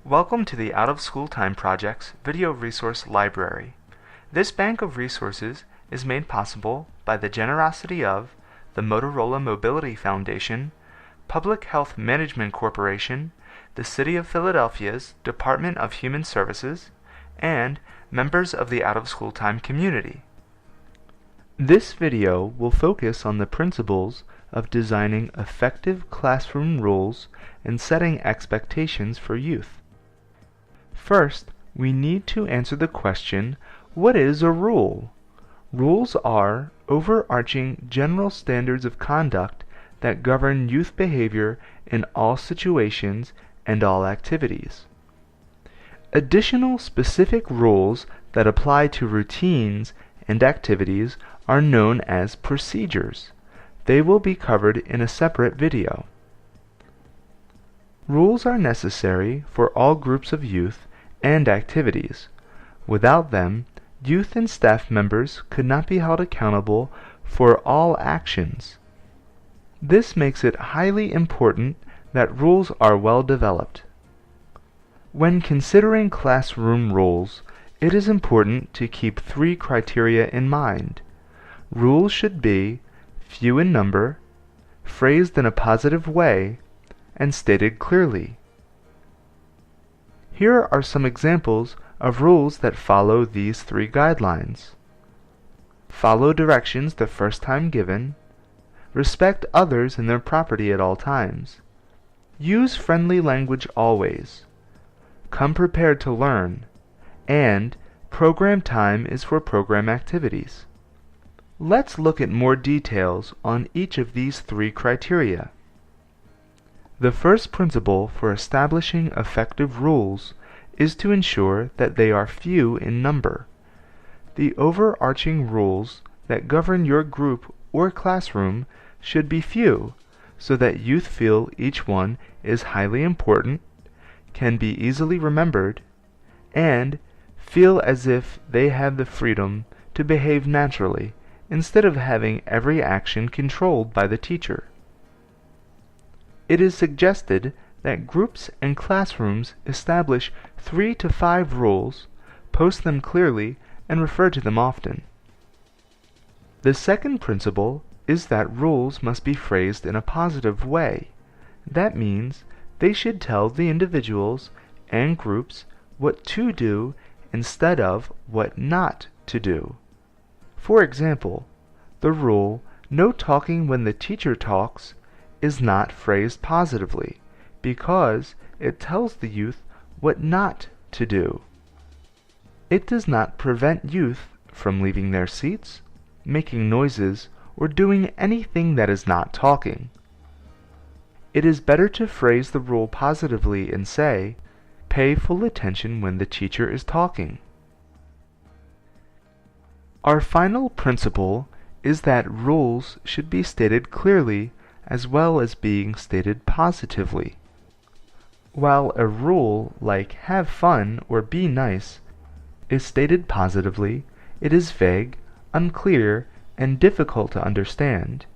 Welcome to the Out of School Time Project's Video Resource Library. This bank of resources is made possible by the generosity of the Motorola Mobility Foundation, Public Health Management Corporation, the City of Philadelphia's Department of Human Services, and members of the Out of School Time community. This video will focus on the principles of designing effective classroom rules and setting expectations for youth. First, we need to answer the question, what is a rule? Rules are overarching general standards of conduct that govern youth behavior in all situations and all activities. Additional specific rules that apply to routines and activities are known as procedures. They will be covered in a separate video. Rules are necessary for all groups of youth and activities. Without them, youth and staff members could not be held accountable for all actions. This makes it highly important that rules are well developed. When considering classroom rules, it is important to keep three criteria in mind. Rules should be few in number, phrased in a positive way, and stated clearly. Here are some examples of rules that follow these three guidelines. Follow directions the first time given. Respect others and their property at all times. Use friendly language always. Come prepared to learn. And program time is for program activities. Let's look at more details on each of these three criteria. The first principle for establishing effective rules is to ensure that they are few in number. The overarching rules that govern your group or classroom should be few, so that youth feel each one is highly important, can be easily remembered, and feel as if they have the freedom to behave naturally instead of having every action controlled by the teacher. It is suggested that groups and classrooms establish 3 to 5 rules, post them clearly, and refer to them often. The second principle is that rules must be phrased in a positive way. That means they should tell the individuals and groups what to do instead of what not to do. For example, the rule, "No talking when the teacher talks," is not phrased positively because it tells the youth what not to do. It does not prevent youth from leaving their seats, making noises, or doing anything that is not talking. It is better to phrase the rule positively and say, "Pay full attention when the teacher is talking." Our final principle is that rules should be stated clearly as well as being stated positively. While a rule like "have fun" or "be nice" is stated positively, it is vague, unclear, and difficult to understand.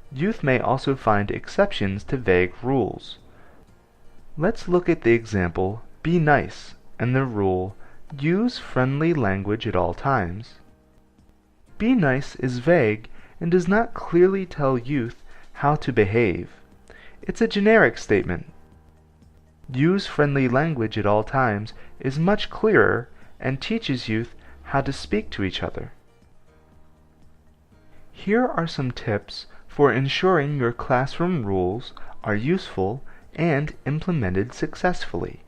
Youth may also find exceptions to vague rules. Let's look at the example, "Be nice," and the rule, "Use friendly language at all times." Be nice is vague and does not clearly tell youth how to behave. It's a generic statement. Use friendly language at all times is much clearer and teaches youth how to speak to each other. Here are some tips for ensuring your classroom rules are useful and implemented successfully.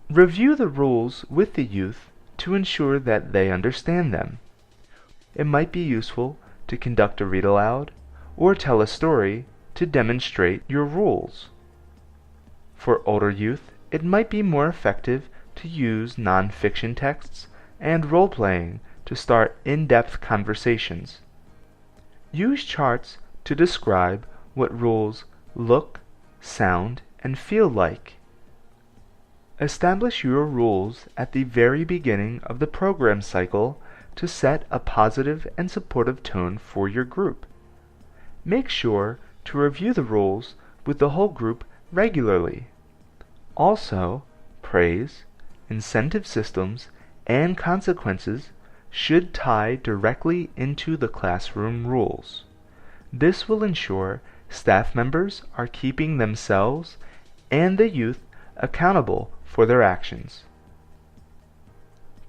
Review the rules with the youth to ensure that they understand them. It might be useful to conduct a read-aloud or tell a story to demonstrate your rules. For older youth, it might be more effective to use non-fiction texts and role-playing to start in-depth conversations. Use charts to describe what rules look, sound, and feel like. Establish your rules at the very beginning of the program cycle to set a positive and supportive tone for your group. Make sure to review the rules with the whole group regularly. Also, praise, incentive systems, and consequences should tie directly into the classroom rules. This will ensure staff members are keeping themselves and the youth accountable for their actions.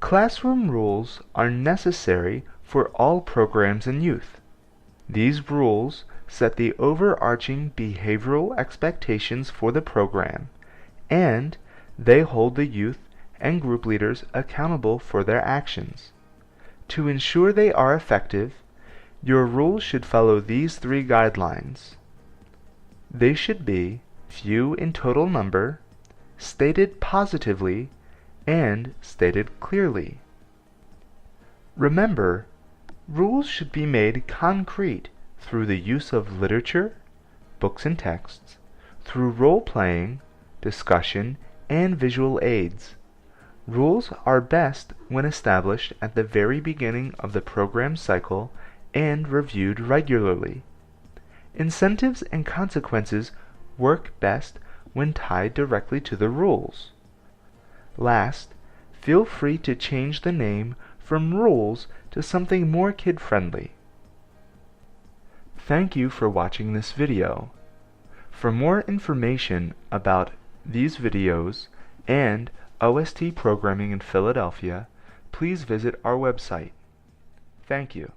Classroom rules are necessary for all programs in youth. These rules set the overarching behavioral expectations for the program, and they hold the youth and group leaders accountable for their actions. To ensure they are effective, your rules should follow these three guidelines. They should be few in total number, stated positively, and stated clearly. Remember, rules should be made concrete through the use of literature, books and texts, through role-playing, discussion, and visual aids. Rules are best when established at the very beginning of the program cycle and reviewed regularly. Incentives and consequences work best when tied directly to the rules. Last, feel free to change the name from rules to something more kid-friendly. Thank you for watching this video. For more information about these videos and OST programming in Philadelphia, please visit our website. Thank you.